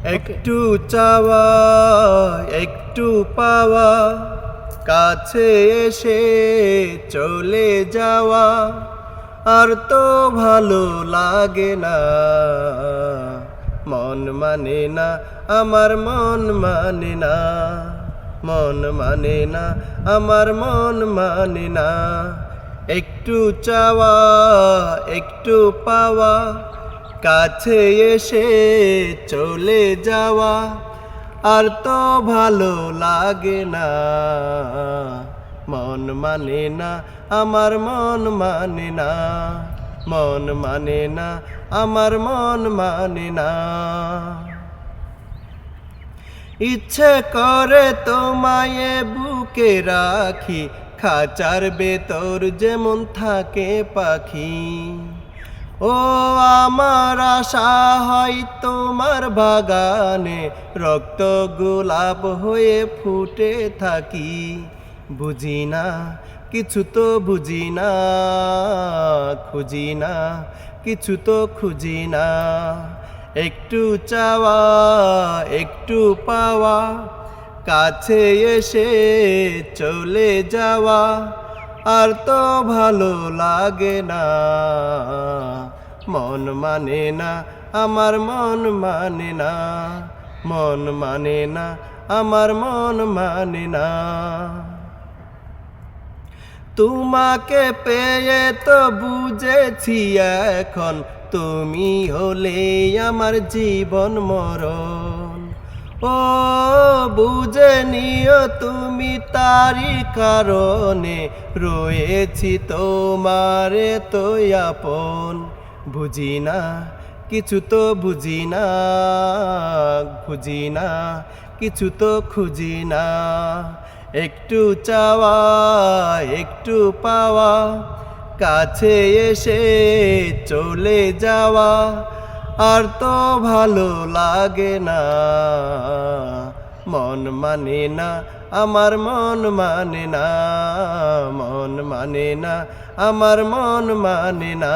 ওকে। একটু চাওয়া একটু পাওয়া, কাছে এসে চলে যাওয়া, আর তো ভালো লাগে না। মন মানে না, আমার মন মানে না, মন মানে না, আমার মন মানে না। একটু চাওয়া একটু পাওয়া, কাছে এসে চলে যাওয়া, আর তো ভালো লাগে না। মন মানে না, আমার মন মানে না, মন মানে না, আমার মন মানে না। ইচ্ছে করে তোমায় বুকে রাখি, খাঁচার ভেতর যেমন থাকে পাখি। ও আমার আশা হয় তোমার বাগানে রক্ত গোলাপ হয়ে ফুটে থাকি। বুঝি না, কিছু তো বুঝি না, খুঁজি না, কিছু তো খুঁজি না। একটু চাওয়া একটু পাওয়া, কাছে এসে চলে যাওয়া, আর তো ভালো লাগে না। মন মানে না, আমার মন মানে না, মন মানে না, আমার মন মানে না। তোমাকে পেয়ে তো বুঝেছি এখন, তুমি হলে আমার জীবন মরণ। ও বুঝে নিও তুমি, তারই কারণে রয়েছি তোমারে তো আপন। বুঝি না, কিছু তো বুঝি না, খুঁজি না, কিছু তো খুঁজি না। একটু চাওয়া একটু পাওয়া, কাছে এসে চলে যাওয়া, আর তো ভালো লাগে না। মন মানে না, আমার মন মানে না, মন মানে না, আমার মন মানে না।